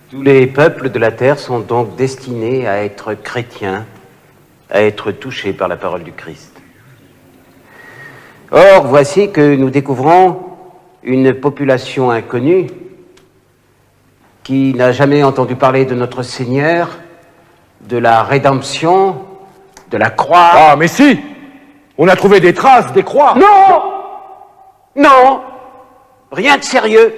Tous les peuples de la terre sont donc destinés à être chrétiens, à être touchés par la parole du Christ. Or, voici que nous découvrons une population inconnue qui n'a jamais entendu parler de notre Seigneur, de la rédemption, de la croix. Ah, mais si! On a trouvé des traces, des croix. Non! Non! Rien de sérieux.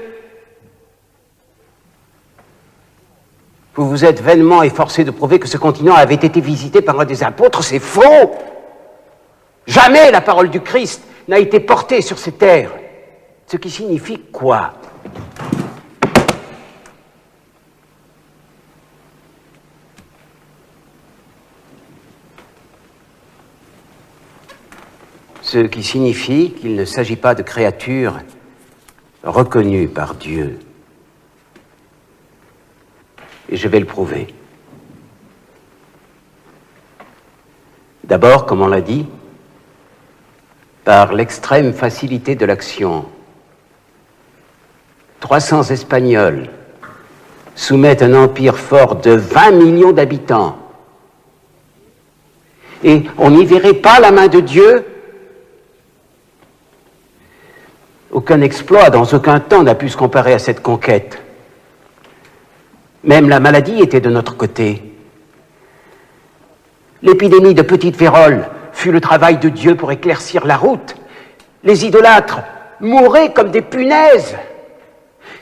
Vous vous êtes vainement efforcé de prouver que ce continent avait été visité par un des apôtres. C'est faux! Jamais la parole du Christ n'a été portée sur ces terres. Ce qui signifie quoi? Ce qui signifie qu'il ne s'agit pas de créatures reconnues par Dieu. Et je vais le prouver. D'abord, comme on l'a dit, par l'extrême facilité de l'action. 300 Espagnols soumettent un empire fort de 20 millions d'habitants. Et on n'y verrait pas la main de Dieu. Aucun exploit, dans aucun temps, n'a pu se comparer à cette conquête. Même la maladie était de notre côté. L'épidémie de petite vérole fut le travail de Dieu pour éclaircir la route. Les idolâtres mouraient comme des punaises,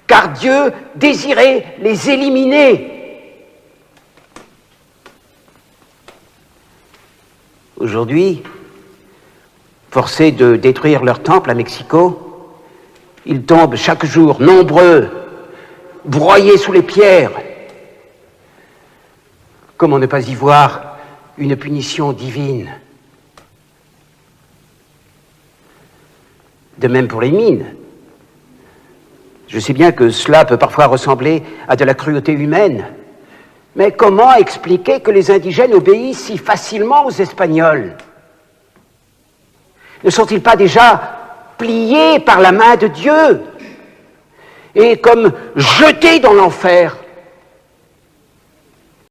car Dieu désirait les éliminer. Aujourd'hui, forcés de détruire leur temple à Mexico, ils tombent chaque jour, nombreux, broyés sous les pierres. Comment ne pas y voir une punition divine? De même pour les mines. Je sais bien que cela peut parfois ressembler à de la cruauté humaine, mais comment expliquer que les indigènes obéissent si facilement aux Espagnols? Ne sont-ils pas déjà pliés par la main de Dieu et comme jetés dans l'enfer?